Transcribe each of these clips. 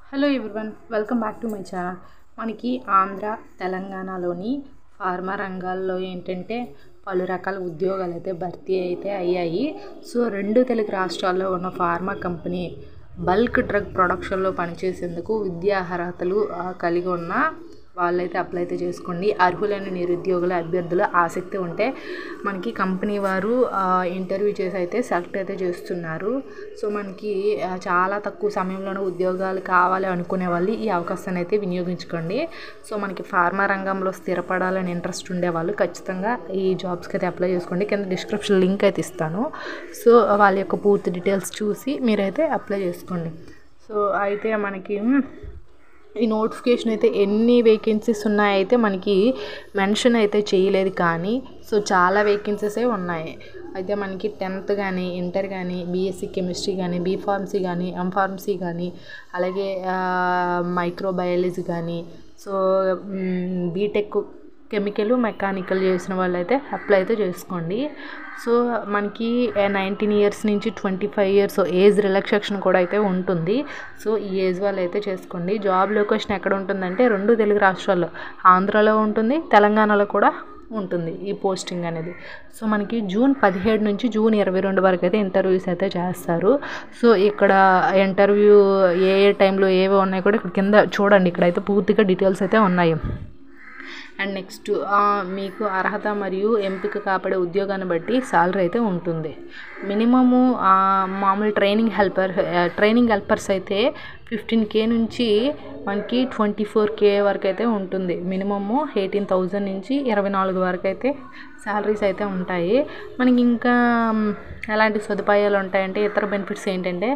Hello everyone, welcome back to my channel. మనకి ఆంధ్ర తెలంగాణలోని pharma రంగాల్లో ఏంటంటే పలు రకాల ఉద్యోగాలు అయితే భర్తీ అయితే అయ్యాయి. సో రెండు తెలుగు రాష్ట్రాల్లో ఉన్న ఫార్మా కంపెనీ బల్క్ డ్రగ్ ప్రొడక్షన్లో పనిచేసేందుకు విద్యా అర్హతలు కలిగి ఉన్న వాళ్ళైతే అప్లై అయితే చేసుకోండి. అర్హులైన నిరుద్యోగుల అభ్యర్థుల ఆసక్తి ఉంటే మనకి కంపెనీ వారు ఇంటర్వ్యూ చేసి అయితే సెలెక్ట్ అయితే చేస్తున్నారు. సో మనకి చాలా తక్కువ సమయంలోనే ఉద్యోగాలు కావాలి అనుకునే వాళ్ళు ఈ అవకాశాన్ని అయితే వినియోగించుకోండి. సో మనకి ఫార్మా రంగంలో స్థిరపడాలని ఇంట్రెస్ట్ ఉండే వాళ్ళు ఖచ్చితంగా ఈ జాబ్స్కి అయితే అప్లై చేసుకోండి. కింద డిస్క్రిప్షన్ లింక్ అయితే ఇస్తాను. సో వాళ్ళ యొక్క పూర్తి డీటెయిల్స్ చూసి మీరైతే అప్లై చేసుకోండి. సో అయితే మనకి ఈ నోటిఫికేషన్ అయితే ఎన్ని వేకెన్సీస్ ఉన్నాయైతే మనకి మెన్షన్ అయితే చేయలేదు, కానీ సో చాలా వేకెన్సీసే ఉన్నాయి. అయితే మనకి 10th కానీ ఇంటర్ కానీ బీఎస్సీ కెమిస్ట్రీ కానీ బీఫార్మసీ కానీ ఎంఫార్మసీ కానీ అలాగే మైక్రోబయాలజీ కానీ సో బీటెక్ కెమికల్ మెకానికల్ చేసిన వాళ్ళు అయితే అప్లై అయితే చేసుకోండి. సో మనకి 19 years నుంచి 25 years ఏజ్ రిలాక్సేషన్ కూడా అయితే ఉంటుంది. సో ఈ ఏజ్ వాళ్ళు అయితే చేసుకోండి. జాబ్ లొకేషన్ ఎక్కడ ఉంటుందంటే రెండు తెలుగు రాష్ట్రాల్లో, ఆంధ్రాలో ఉంటుంది, తెలంగాణలో కూడా ఉంటుంది ఈ పోస్టింగ్ అనేది. సో మనకి June 17 నుంచి June 22 వరకు అయితే ఇంటర్వ్యూస్ అయితే చేస్తారు. సో ఇక్కడ ఇంటర్వ్యూ ఏ టైంలో ఏవి ఉన్నాయి కూడా ఇక్కడ కింద చూడండి, ఇక్కడైతే పూర్తిగా డీటెయిల్స్ అయితే ఉన్నాయి. అండ్ నెక్స్ట్ మీకు అర్హత మరియు ఎంపిక కాపాడే ఉద్యోగాన్ని బట్టి శాలరీ అయితే ఉంటుంది. మినిమము మామూలు ట్రైనింగ్ హెల్పర్స్ అయితే 15K నుంచి మనకి 24K వరకు అయితే ఉంటుంది. మినిమము 18,000 నుంచి 24 వరకు అయితే శాలరీస్ అయితే ఉంటాయి. మనకి ఇంకా ఎలాంటి సదుపాయాలు ఉంటాయంటే ఇతర బెనిఫిట్స్ ఏంటంటే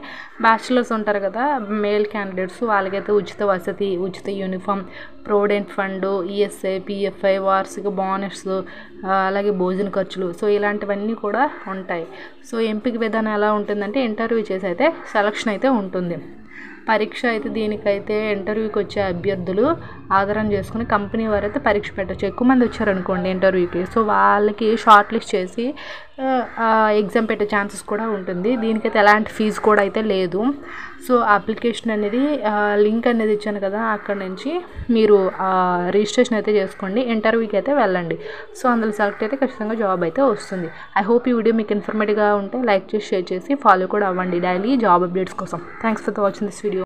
బ్యాచిలర్స్ ఉంటారు కదా మేల్ క్యాండిడేట్స్, వాళ్ళకైతే ఉచిత వసతి, ఉచిత uniform, provident fund, ESI, PFI, వార్షిక బోనస్, అలాగే భోజన ఖర్చులు, సో ఇలాంటివన్నీ కూడా ఉంటాయి. సో ఎంపిక విధానం ఎలా ఉంటుందంటే ఇంటర్వ్యూ చేసి అయితే సెలక్షన్ అయితే ఉంటుంది. పరీక్ష అయితే దీనికైతే ఇంటర్వ్యూకి వచ్చే అభ్యర్థులు ఆధారం చేసుకుని కంపెనీ వారు అయితే పరీక్ష పెట్టచ్చు. ఎక్కువ మంది వచ్చారనుకోండి ఇంటర్వ్యూకి, సో వాళ్ళకి షార్ట్ లిస్ట్ చేసి ఎగ్జామ్ పెట్టే ఛాన్సెస్ కూడా ఉంటుంది. దీనికైతే ఎలాంటి ఫీజు కూడా అయితే లేదు. సో అప్లికేషన్ అనేది లింక్ అనేది ఇచ్చాను కదా, అక్కడ నుంచి మీరు రిజిస్ట్రేషన్ అయితే చేసుకోండి, ఇంటర్వ్యూకి అయితే వెళ్ళండి. సో అందులో సెలెక్ట్ అయితే ఖచ్చితంగా జాబ్ అయితే వస్తుంది. ఐ హోప్ ఈ వీడియో మీకు ఇన్ఫర్మేటివ్గా ఉంటే లైక్ చేసి షేర్ చేసి ఫాలో కూడా అవ్వండి డైలీ జాబ్ అప్డేట్స్ కోసం. Thanks for watching this video.